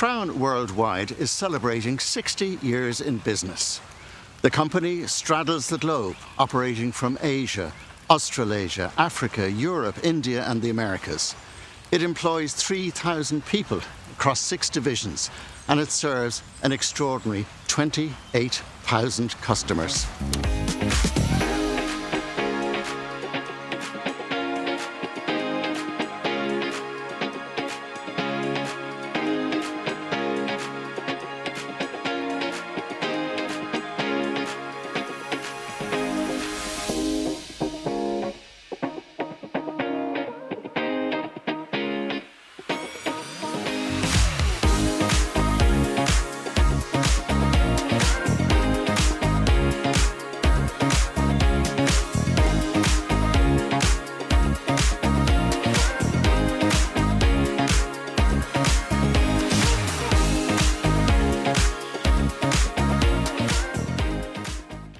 Crown Worldwide is celebrating 60 years in business. The company straddles the globe, operating from Asia, Australasia, Africa, Europe, India and the Americas. It employs 3,000 people across 6 divisions, and it serves an extraordinary 28,000 customers.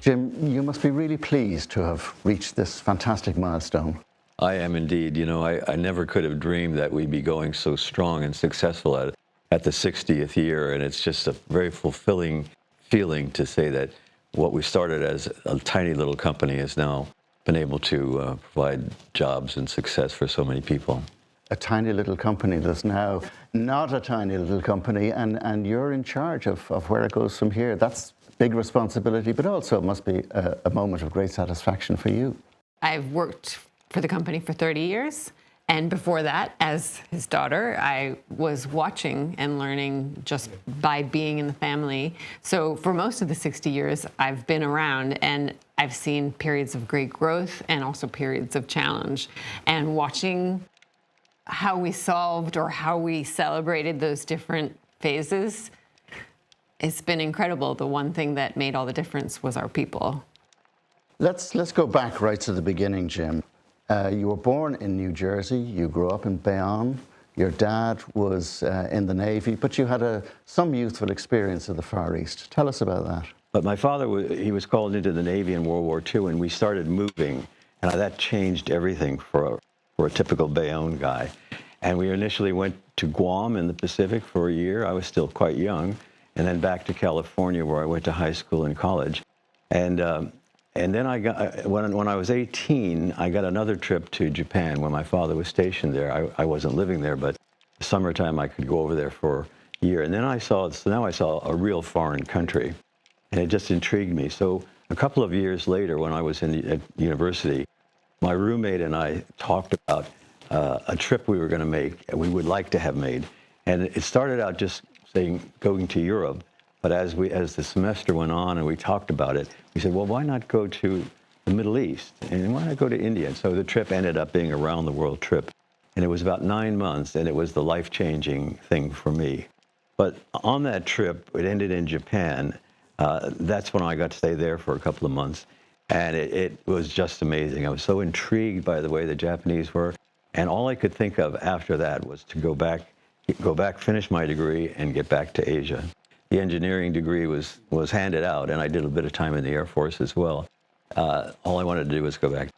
Jim, you must be really pleased to have reached this fantastic milestone. I am indeed. You know, I never could have dreamed that we'd be going so strong and successful at the 60th year, and it's just a very fulfilling feeling to say that what we started as a tiny little company has now been able to provide jobs and success for so many people. A tiny little company that's now not a tiny little company, and you're in charge of where it goes from here. That's big responsibility, but also it must be a moment of great satisfaction for you. I've worked for the company for 30 years. And before that, as his daughter, I was watching and learning just by being in the family. So for most of the 60 years, I've been around and I've seen periods of great growth and also periods of challenge. And watching how we solved or how we celebrated those different phases, it's been incredible. The one thing that made all the difference was our people. Let's go back right to the beginning, Jim. You were born in New Jersey. You grew up in Bayonne. Your dad was in the Navy, but you had some youthful experience of the Far East. Tell us about that. But my father, he was called into the Navy in World War II, and we started moving, and that changed everything for a typical Bayonne guy. And we initially went to Guam in the Pacific for a year. I was still quite young. And then back to California, where I went to high school and college. And then I got, when I was 18, I got another trip to Japan when my father was stationed there. I wasn't living there, but the summertime I could go over there for a year. And then now I saw a real foreign country, and it just intrigued me. So a couple of years later, when I was at university, my roommate and I talked about a trip we were going to make, and we would like to have made. And it started out just saying going to Europe, but as the semester went on and we talked about it, we said, well, why not go to the Middle East, and why not go to India? And so the trip ended up being a round the world trip, and it was about 9 months, and it was the life-changing thing for me. But on that trip, it ended in Japan. That's when I got to stay there for a couple of months, and it was just amazing. I was so intrigued by the way the Japanese were, and all I could think of after that was to go back, finish my degree, and get back to Asia. The engineering degree was handed out, and I did a bit of time in the Air Force as well. All I wanted to do was go back.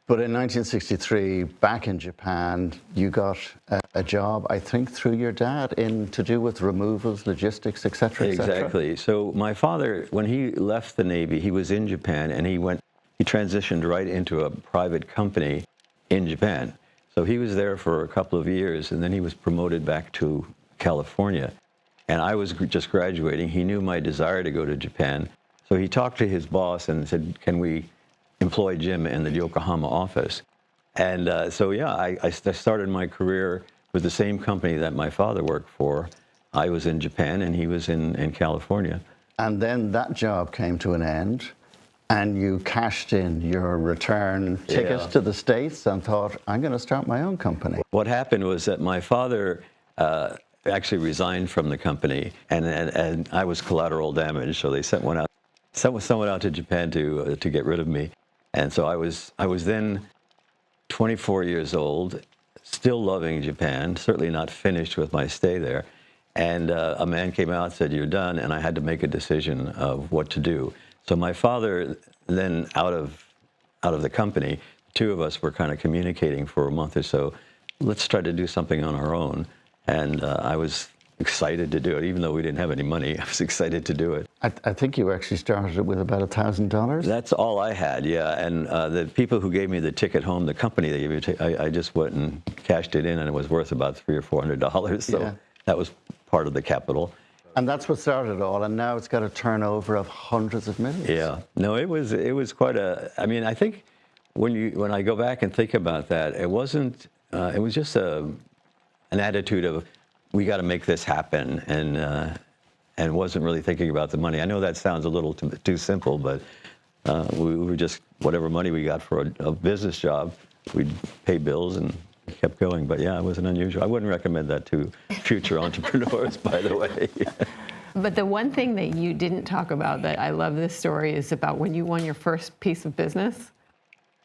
But in 1963, back in Japan, you got a job, I think, through your dad to do with removals, logistics, et cetera, et cetera. Exactly. So my father, when he left the Navy, he was in Japan, and he transitioned right into a private company in Japan. So he was there for a couple of years, and then he was promoted back to California. And I was just graduating. He knew my desire to go to Japan. So he talked to his boss and said, can we employ Jim in the Yokohama office? And so, yeah, I started my career with the same company that my father worked for. I was in Japan, and he was in California. And then that job came to an end, and you cashed in your return ticket to the States and thought, I'm going to start my own company. What happened was that my father actually resigned from the company, and I was collateral damage, so they sent someone out to Japan to get rid of me. And so I was then 24 years old, still loving Japan, certainly not finished with my stay there. And a man came out and said, you're done, and I had to make a decision of what to do. So my father, then out of the company, the two of us were kind of communicating for a month or so. Let's try to do something on our own. And I was excited to do it. Even though we didn't have any money, I was excited to do it. I think you actually started it with about $1,000. That's all I had, yeah. And the people who gave me the ticket home, the company they gave me, I just went and cashed it in, and it was worth about $300 or $400. So Yeah. that was part of the capital. And that's what started it all, and now it's got a turnover of hundreds of millions. Yeah, no, it was quite a. I mean, I think when I go back and think about that, it wasn't. It was just an attitude of we got to make this happen, and wasn't really thinking about the money. I know that sounds a little too simple, but we were just whatever money we got for a business job, we'd pay bills and kept going. But yeah, it wasn't unusual. I wouldn't recommend that to future entrepreneurs, by the way. But the one thing that you didn't talk about that I love this story is about when you won your first piece of business,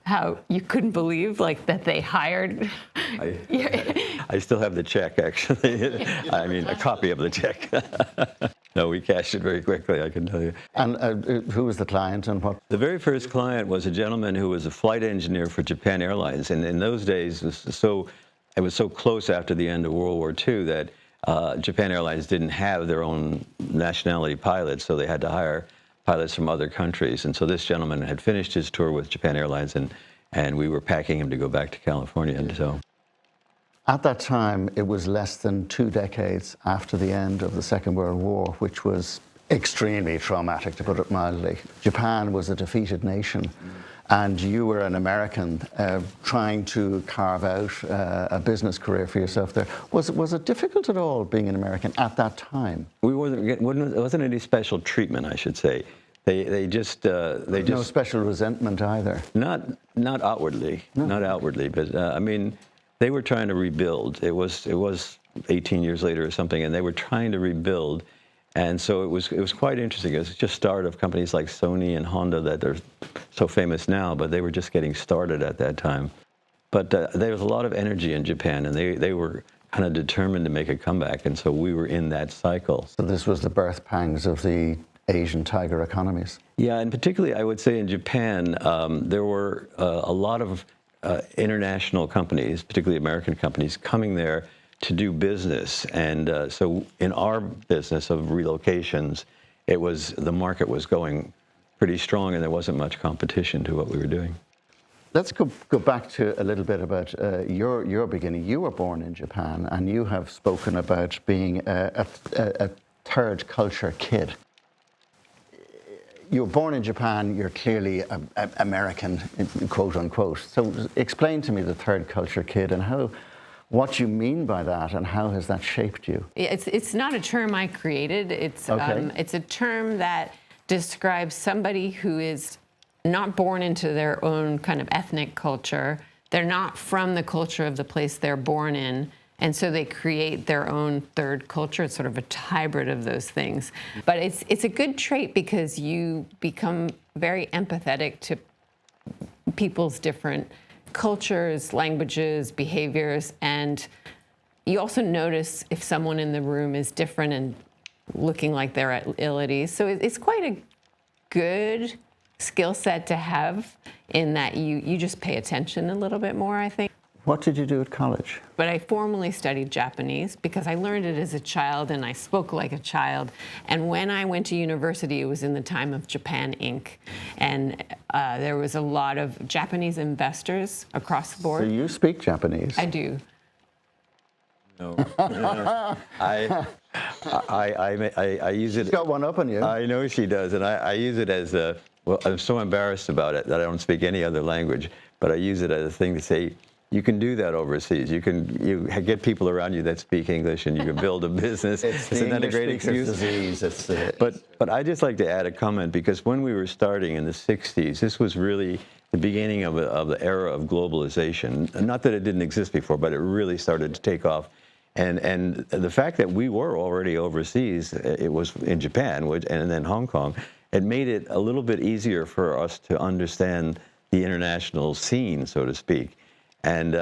how you couldn't believe that they hired. I still have the check, actually. I mean, a copy of the check. No, we cashed it very quickly, I can tell you. And who was the client and what? The very first client was a gentleman who was a flight engineer for Japan Airlines. And in those days, it was so close after the end of World War II that Japan Airlines didn't have their own nationality pilots, so they had to hire pilots from other countries. And so this gentleman had finished his tour with Japan Airlines, and we were packing him to go back to California. And so, At that time, it was less than 2 decades after the end of the Second World War, which was extremely traumatic, to put it mildly. Japan was a defeated nation, and you were an American trying to carve out a business career for yourself there. Was it difficult at all being an American at that time? it wasn't any special treatment, I should say. They just No special resentment either. Not outwardly, not outwardly, but I mean, they were trying to rebuild. It was 18 years later or something, and they were trying to rebuild, and so it was quite interesting. It was just start of companies like Sony and Honda that are so famous now, but they were just getting started at that time. But there was a lot of energy in Japan, and they were kind of determined to make a comeback, and so we were in that cycle. So this was the birth pangs of the Asian tiger economies. Yeah, and particularly I would say in Japan, there were a lot of international companies, particularly American companies, coming there to do business. And so in our business of relocations, the market was going pretty strong, and there wasn't much competition to what we were doing. Let's go back to a little bit about your beginning. You were born in Japan, and you have spoken about being a third culture kid. You were born in Japan, you're clearly American, quote unquote. So explain to me the third culture kid and what you mean by that, and how has that shaped you? It's not a term I created. It's a term that describes somebody who is not born into their own kind of ethnic culture. They're not from the culture of the place they're born in. And so they create their own third culture. It's sort of a hybrid of those things. But it's a good trait because you become very empathetic to people's different cultures, languages, behaviors, and you also notice if someone in the room is different and looking like they're at ill at ease. So it's quite a good skill set to have in that you just pay attention a little bit more, I think. What did you do at college? But I formally studied Japanese because I learned it as a child and I spoke like a child. And when I went to university, it was in the time of Japan Inc. And there was a lot of Japanese investors across the board. So you speak Japanese? I do. No. I use it. She's got one up on you. I know she does, and I use it as well, I'm so embarrassed about it that I don't speak any other language, but I use it as a thing to say, you can do that overseas. You get people around you that speak English, and you can build a business. Isn't that a great excuse? Disease. But I'd just like to add a comment, because when we were starting in the 60s, this was really the beginning of the era of globalization. Not that it didn't exist before, but it really started to take off. And the fact that we were already overseas, it was in Japan and then Hong Kong, it made it a little bit easier for us to understand the international scene, so to speak. And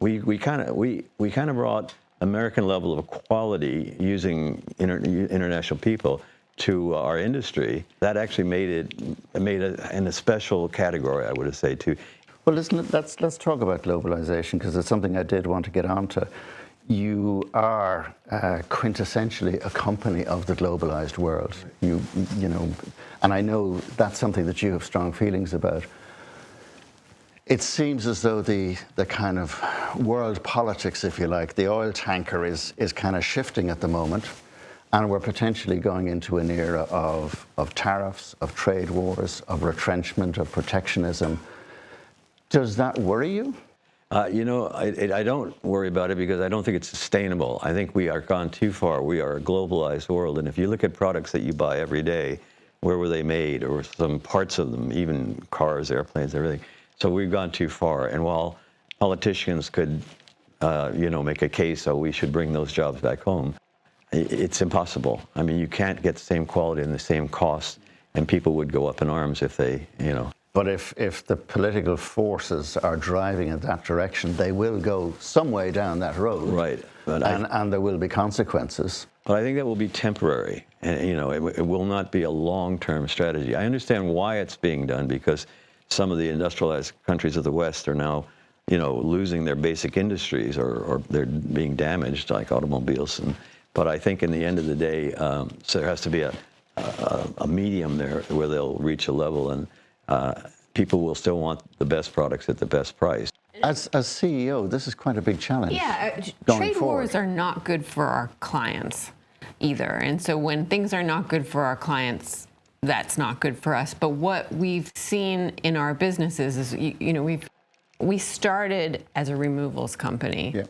we kind of brought American level of quality using international people to our industry. That actually made it in a special category, I would say, too. Well, listen, let's talk about globalization, because it's something I did want to get onto. you are quintessentially a company of the globalized world. You know, and I know that's something that you have strong feelings about. It seems as though the kind of world politics, if you like, the oil tanker is kind of shifting at the moment, and we're potentially going into an era of tariffs, of trade wars, of retrenchment, of protectionism. Does that worry you? You know, I don't worry about it because I don't think it's sustainable. I think we are gone too far. We are a globalized world, and if you look at products that you buy every day, where were they made, or some parts of them, even cars, airplanes, everything. So we've gone too far. And while politicians could, you know, make a case, oh, we should bring those jobs back home, it's impossible. I mean, you can't get the same quality and the same cost, and people would go up in arms if they, you know. But if the political forces are driving in that direction, they will go some way down that road. Right. But and there will be consequences. But I think that will be temporary, and you know, it will not be a long-term strategy. I understand why it's being done, because some of the industrialized countries of the West are now, you know, losing their basic industries, or they're being damaged, like automobiles. But I think in the end of the day, so there has to be a medium there where they'll reach a level, and people will still want the best products at the best price. As CEO, this is quite a big challenge. Yeah, trade forward. wars are not good for our clients either. And so when things are not good for our clients, that's not good for us. But what we've seen in our businesses is, you know, we started as a removals company. Yeah.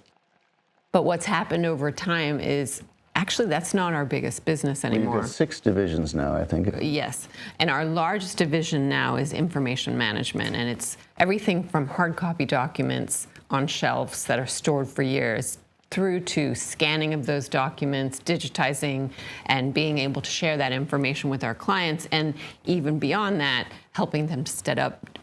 But what's happened over time is actually that's not our biggest business anymore. We've got 6 divisions now, I think. Yes. And our largest division now is information management. And it's everything from hard copy documents on shelves that are stored for years through to scanning of those documents, digitizing, and being able to share that information with our clients. And even beyond that, helping them set up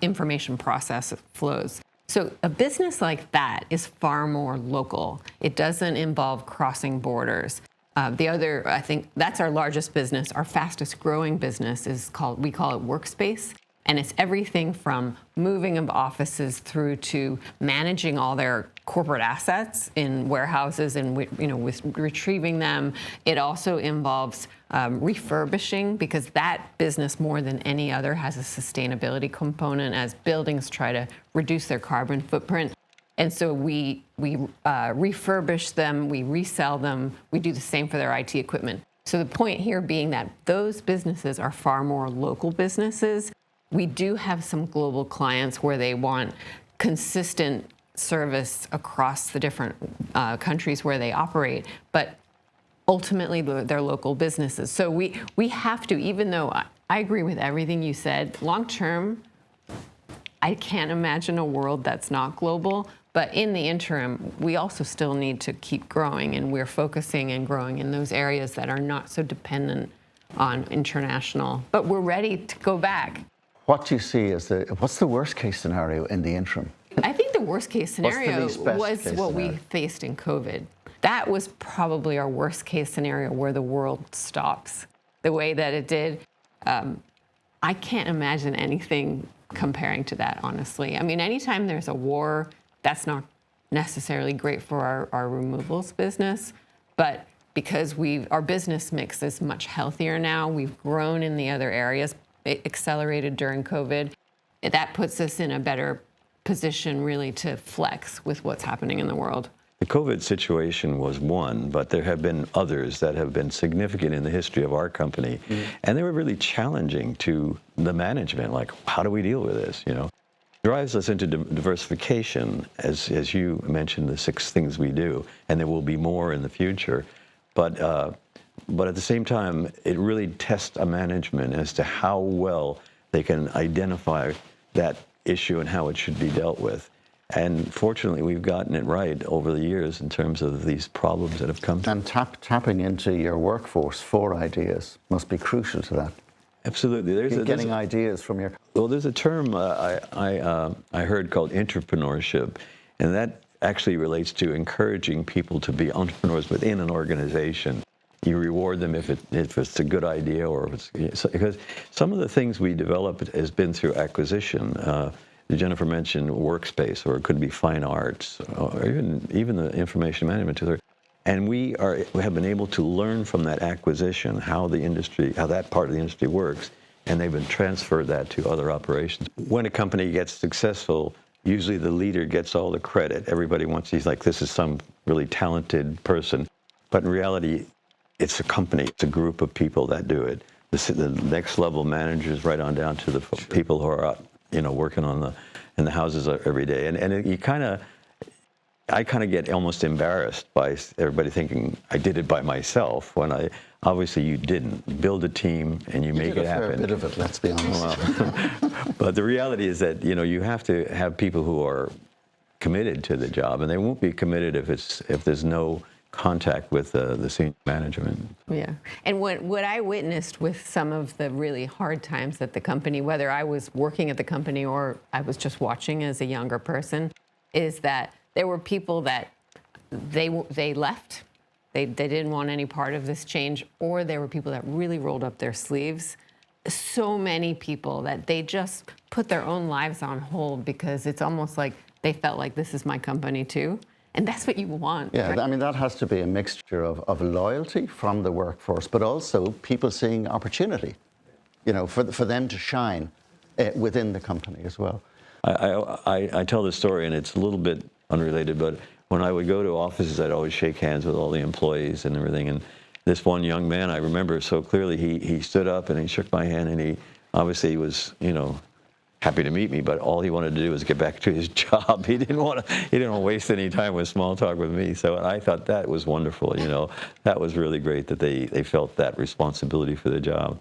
information process flows. So a business like that is far more local. It doesn't involve crossing borders. The other, I think, that's our largest business. Our fastest growing business we call it Workspace. And it's everything from moving of offices through to managing all their corporate assets in warehouses and, you know, with retrieving them. It also involves refurbishing, because that business more than any other has a sustainability component as buildings try to reduce their carbon footprint. And so we refurbish them, we resell them, we do the same for their IT equipment. So the point here being that those businesses are far more local businesses. We do have some global clients where they want consistent service across the different countries where they operate, but ultimately they're local businesses. So we have to, even though I agree with everything you said, long term, I can't imagine a world that's not global, but in the interim, we also still need to keep growing, and we're focusing and growing in those areas that are not so dependent on international, but we're ready to go back. What do you see as what's the worst case scenario in the interim? I think the worst case scenario was what we faced in COVID. That was probably our worst case scenario, where the world stops the way that it did. I can't imagine anything comparing to that, honestly. I mean, anytime there's a war, that's not necessarily great for our removals business, but because our business mix is much healthier now, we've grown in the other areas. It accelerated during COVID. That puts us in a better position really to flex with what's happening in the world. The COVID situation was one, but there have been others that have been significant in the history of our company. Mm-hmm. And they were really challenging to the management, like, how do we deal with this, you know? It drives us into diversification, as you mentioned, the 6 things we do, and there will be more in the future. But at the same time, it really tests a management as to how well they can identify that issue and how it should be dealt with. And fortunately, we've gotten it right over the years in terms of these problems that have come to. And tapping into your workforce for ideas must be crucial to that. Absolutely. Getting ideas from your... Well, there's a term I heard called entrepreneurship, and that actually relates to encouraging people to be entrepreneurs within an organization. You reward them if it's a good idea, or if it's, because some of the things we develop has been through acquisition. Jennifer mentioned workspace, or it could be fine arts, or even the information management. And we have been able to learn from that acquisition how that part of the industry works, and they've been transferred that to other operations. When a company gets successful, usually the leader gets all the credit. Everybody he's like, this is some really talented person. But in reality, it's a company, it's a group of people that do it. The next level managers, right on down to the people who are out, working in the houses every day. And I kind of get almost embarrassed by everybody thinking I did it by myself, when obviously you didn't. Build a team and you make it happen. A fair bit of it, let's be honest. Well, but the reality is that you have to have people who are committed to the job, and they won't be committed if there's no contact with the senior management. Yeah, and what I witnessed with some of the really hard times at the company, whether I was working at the company or I was just watching as a younger person, is that there were people that they left. They didn't want any part of this change, or there were people that really rolled up their sleeves. So many people that they just put their own lives on hold because it's almost like they felt like this is my company too. And that's what you want. Yeah, right? I mean, that has to be a mixture of loyalty from the workforce, but also people seeing opportunity, for them to shine within the company as well. I tell this story, and it's a little bit unrelated, but when I would go to offices, I'd always shake hands with all the employees and everything. And this one young man, I remember so clearly, he stood up and he shook my hand, and he obviously was, happy to meet me, but all he wanted to do was get back to his job. He didn't want to waste any time with small talk with me. So I thought that was wonderful. That was really great that they felt that responsibility for the job.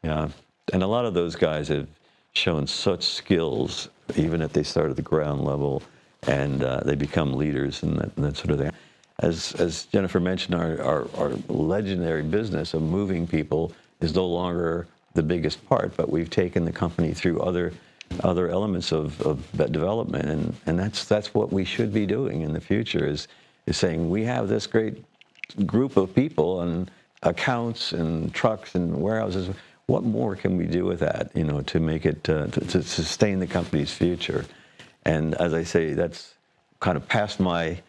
Yeah, and a lot of those guys have shown such skills, even if they start at the ground level, and they become leaders and that sort of thing. As Jennifer mentioned, our legendary business of moving people is no longer the biggest part, but we've taken the company through other elements of that development, and that's what we should be doing in the future, is saying we have this great group of people and accounts and trucks and warehouses. What more can we do with that, to make it to sustain the company's future? And as I say, that's kind of past my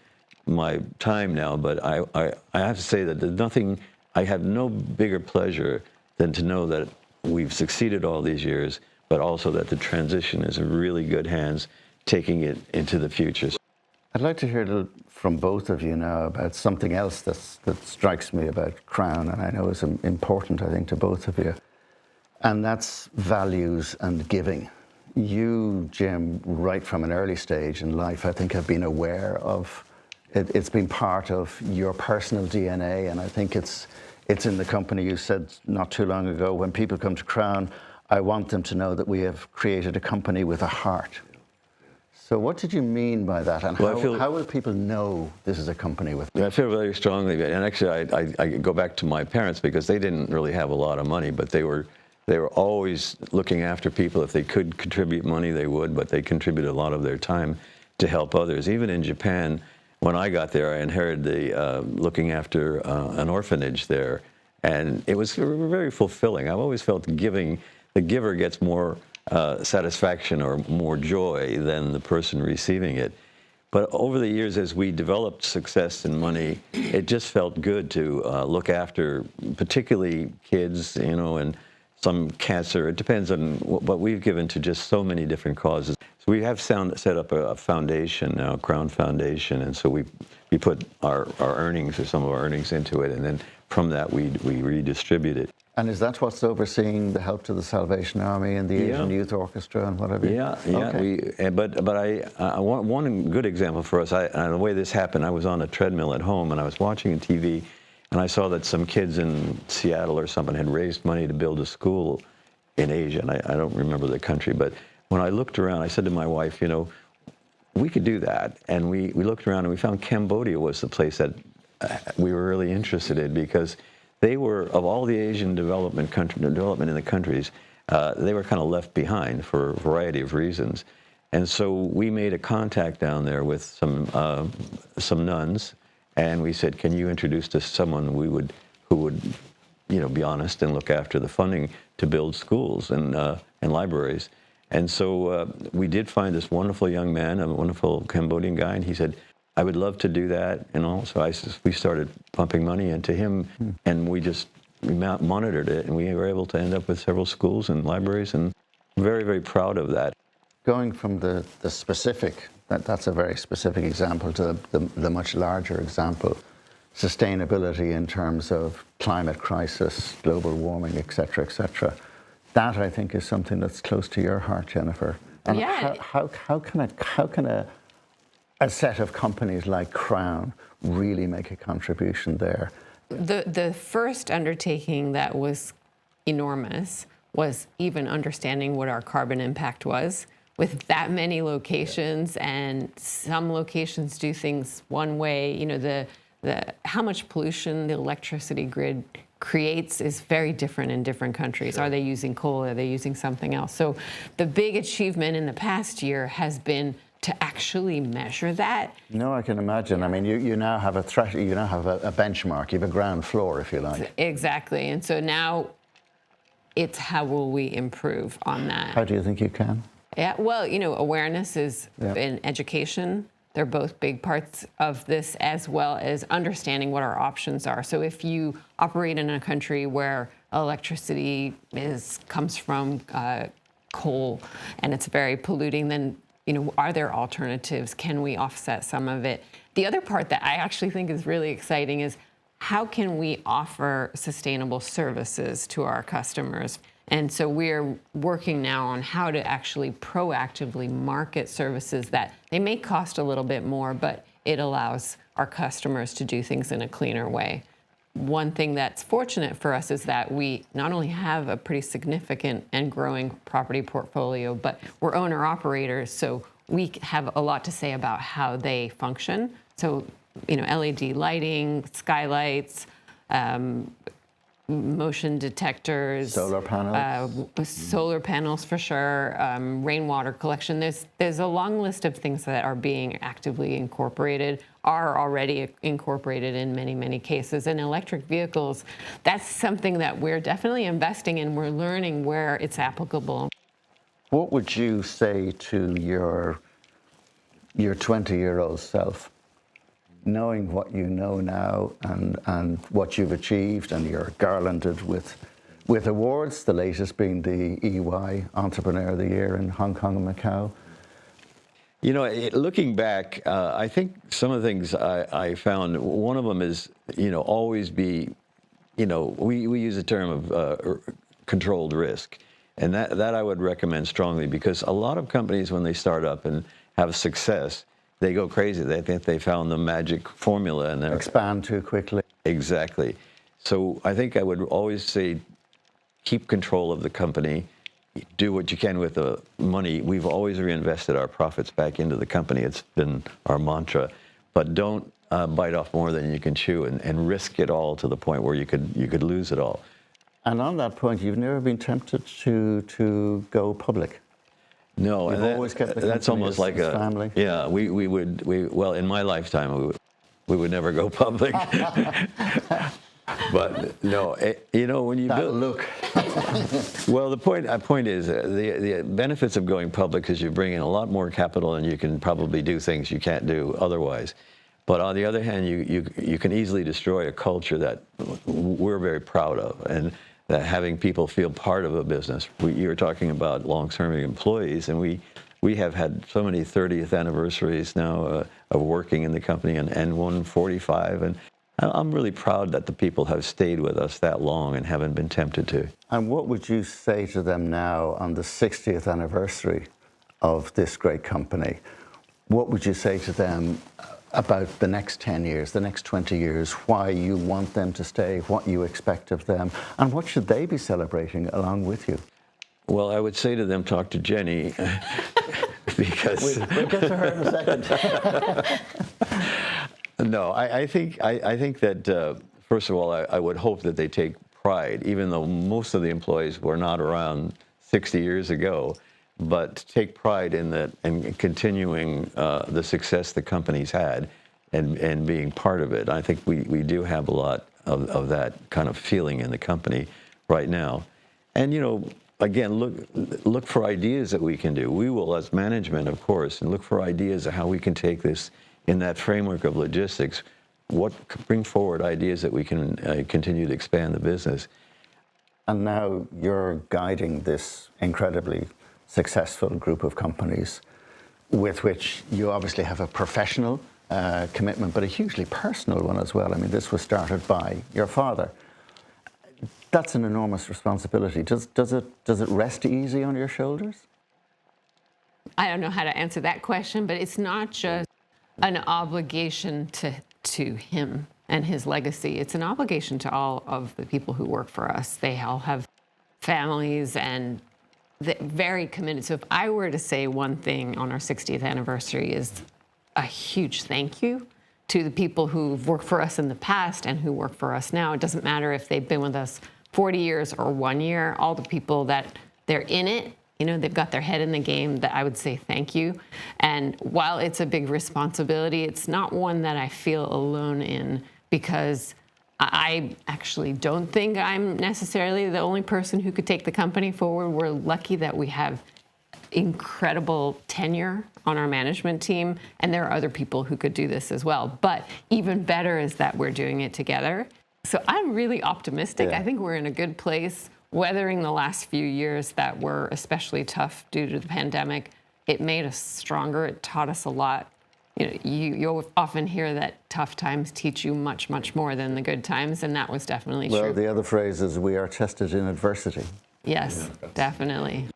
time now, but I have to say that there's nothing, I have no bigger pleasure than to know that we've succeeded all these years, but also that the transition is in really good hands, taking it into the future. I'd like to hear a little from both of you now about something else that strikes me about Crown, and I know is important, I think, to both of you, and that's values and giving. You, Jim, right from an early stage in life, I think, have been aware of it. It's been part of your personal DNA, and I think it's in the company. You said not too long ago, when people come to Crown, I want them to know that we have created a company with a heart. So what did you mean by that, and how will people know this is a company with? I feel very strongly, and actually I go back to my parents, because they didn't really have a lot of money, but they were always looking after people. If they could contribute money, they would, but they contributed a lot of their time to help others. Even in Japan, when I got there, I inherited looking after an orphanage there, and it was very fulfilling. I've always felt the giver gets more satisfaction or more joy than the person receiving it. But over the years, as we developed success and money, it just felt good to look after particularly kids, and some cancer. It depends on what we've given to just so many different causes. So we have set up a foundation now, Crown Foundation, and so we put our earnings, or some of our earnings, into it, and then from that we redistribute it. And is that what's overseeing the help to the Salvation Army and the Asian Youth Orchestra and whatever? Yeah. Okay. But I want one good example for us. The way this happened, I was on a treadmill at home, and I was watching TV, and I saw that some kids in Seattle or something had raised money to build a school in Asia, and I don't remember the country, but when I looked around, I said to my wife, we could do that. And we looked around, and we found Cambodia was the place that we were really interested in, because they were, of all the Asian development in the countries, they were kind of left behind for a variety of reasons. And so we made a contact down there with some nuns, and we said, can you introduce us to someone who would be honest and look after the funding to build schools and libraries. And so we did find this wonderful young man, a wonderful Cambodian guy, and he said, I would love to do that. And also we started pumping money into him, and we monitored it, and we were able to end up with several schools and libraries, and very, very proud of that. Going from the specific, that's a very specific example, to the much larger example, sustainability in terms of climate crisis, global warming, et cetera, that I think is something that's close to your heart, Jennifer. And Yeah. how can a set of companies like Crown really make a contribution there? The first undertaking that was enormous was even understanding what our carbon impact was. With that many locations, and some locations do things one way, the how much pollution the electricity grid creates is very different in different countries. Sure. Are they using coal? Are they using something else? So the big achievement in the past year has been to actually measure that. No, I can imagine. I mean, you now have a benchmark. You have a ground floor, if you like. Exactly. And so now it's how will we improve on that? How do you think you can? Yeah, well, awareness is in education. They're both big parts of this, as well as understanding what our options are. So if you operate in a country where electricity comes from coal and it's very polluting, then are there alternatives? Can we offset some of it? The other part that I actually think is really exciting is how can we offer sustainable services to our customers? And so we're working now on how to actually proactively market services that they may cost a little bit more, but it allows our customers to do things in a cleaner way. One thing that's fortunate for us is that we not only have a pretty significant and growing property portfolio, but we're owner-operators, so we have a lot to say about how they function. So, LED lighting, skylights, motion detectors, solar panels for sure, rainwater collection. There's a long list of things that are being actively incorporated, are already incorporated in many, many cases. And electric vehicles, that's something that we're definitely investing in. We're learning where it's applicable. What would you say to your 20-year-old self, knowing what you know now and what you've achieved, and you're garlanded with awards, the latest being the EY Entrepreneur of the Year in Hong Kong and Macau? Looking back, I think some of the things I found, one of them is, always be, we use the term of controlled risk. And that I would recommend strongly, because a lot of companies, when they start up and have success, they go crazy. They think they found the magic formula, and they expand too quickly. Exactly. So I think I would always say, keep control of the company. Do what you can with the money. We've always reinvested our profits back into the company. It's been our mantra. But don't bite off more than you can chew, and risk it all to the point where you could lose it all. And on that point, you've never been tempted to go public? No, You've always kept the that's almost like a family. Yeah, well, in my lifetime, we would never go public. But no, when you build, look. Well, the point is the benefits of going public is you bring in a lot more capital, and you can probably do things you can't do otherwise. But on the other hand, you can easily destroy a culture that we're very proud of, and that having people feel part of a business. You were talking about long-term employees, and we have had so many 30th anniversaries now of working in the company, and 145, and I'm really proud that the people have stayed with us that long and haven't been tempted to. And what would you say to them now on the 60th anniversary of this great company? What would you say to them about the next 10 years, the next 20 years, why you want them to stay, what you expect of them, and what should they be celebrating along with you? Well, I would say to them, talk to Jenny, because we'll get to her in a second. No, I think that first of all, I would hope that they take pride, even though most of the employees were not around 60 years ago, but take pride in that and continuing the success the company's had and being part of it. I think we do have a lot of that kind of feeling in the company right now. And again, look for ideas that we can do. We will, as management, of course, and look for ideas of how we can take this in that framework of logistics. Bring forward ideas that we can continue to expand the business. And now you're guiding this incredibly successful group of companies with which you obviously have a professional commitment, but a hugely personal one as well. I mean, this was started by your father. That's an enormous responsibility. Does it rest easy on your shoulders? I don't know how to answer that question, but it's not just an obligation to him and his legacy. It's an obligation to all of the people who work for us. They all have families and they're very committed. So if I were to say one thing on our 60th anniversary is a huge thank you to the people who've worked for us in the past and who work for us now. It doesn't matter if they've been with us 40 years or 1 year, all the people that they're in it, you know, they've got their head in the game, that I would say thank you. And while it's a big responsibility, it's not one that I feel alone in, because I actually don't think I'm necessarily the only person who could take the company forward. We're lucky that we have incredible tenure on our management team, and there are other people who could do this as well. But even better is that we're doing it together. So I'm really optimistic. Yeah. I think we're in a good place, weathering the last few years that were especially tough due to the pandemic. It made us stronger. It taught us a lot. You know, you'll often hear that tough times teach you much, much more than the good times, and that was definitely true. Well, the other phrase is, we are tested in adversity. Yes, definitely.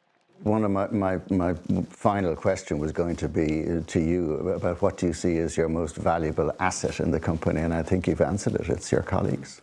One of my final question was going to be to you about what do you see as your most valuable asset in the company, and I think you've answered it. It's your colleagues.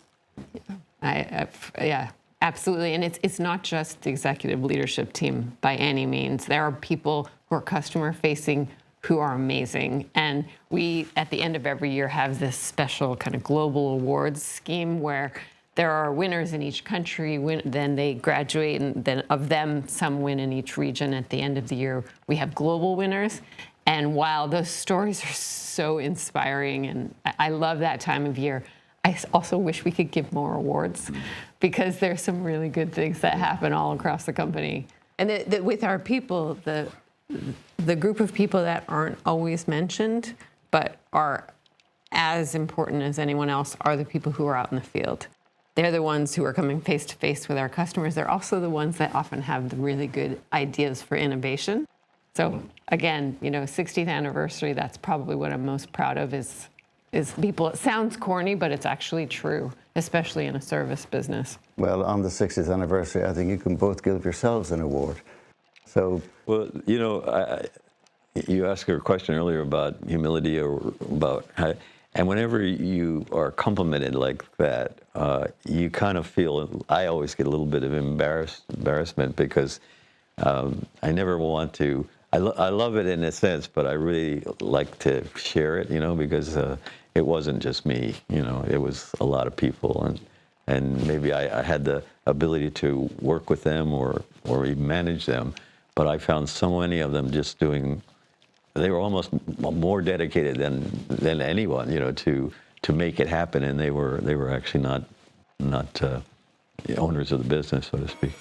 Yeah, absolutely. And it's not just the executive leadership team by any means. There are people who are customer facing who are amazing. And we, at the end of every year, have this special kind of global awards scheme where there are winners in each country, then they graduate, and then of them, some win in each region. At the end of the year, we have global winners. And while those stories are so inspiring, and I love that time of year, I also wish we could give more awards, because there's some really good things that happen all across the company. And with our people, the group of people that aren't always mentioned, but are as important as anyone else, are the people who are out in the field. They're the ones who are coming face to face with our customers. They're also the ones that often have the really good ideas for innovation. So again, you know, 60th anniversary, that's probably what I'm most proud of is people. It sounds corny, but it's actually true, especially in a service business. Well, on the 60th anniversary, I think you can both give yourselves an award. So, well, you know, you asked a question earlier about humility, or about how, and whenever you are complimented like that, you kind of feel, I always get a little bit of embarrassment, because I never want to, I love it in a sense, but I really like to share it, you know, because it wasn't just me, you know, it was a lot of people, and maybe I had the ability to work with them or even manage them, but I found so many of them just doing, they were almost more dedicated than anyone, you know, to make it happen, and they were actually not the owners of the business, so to speak.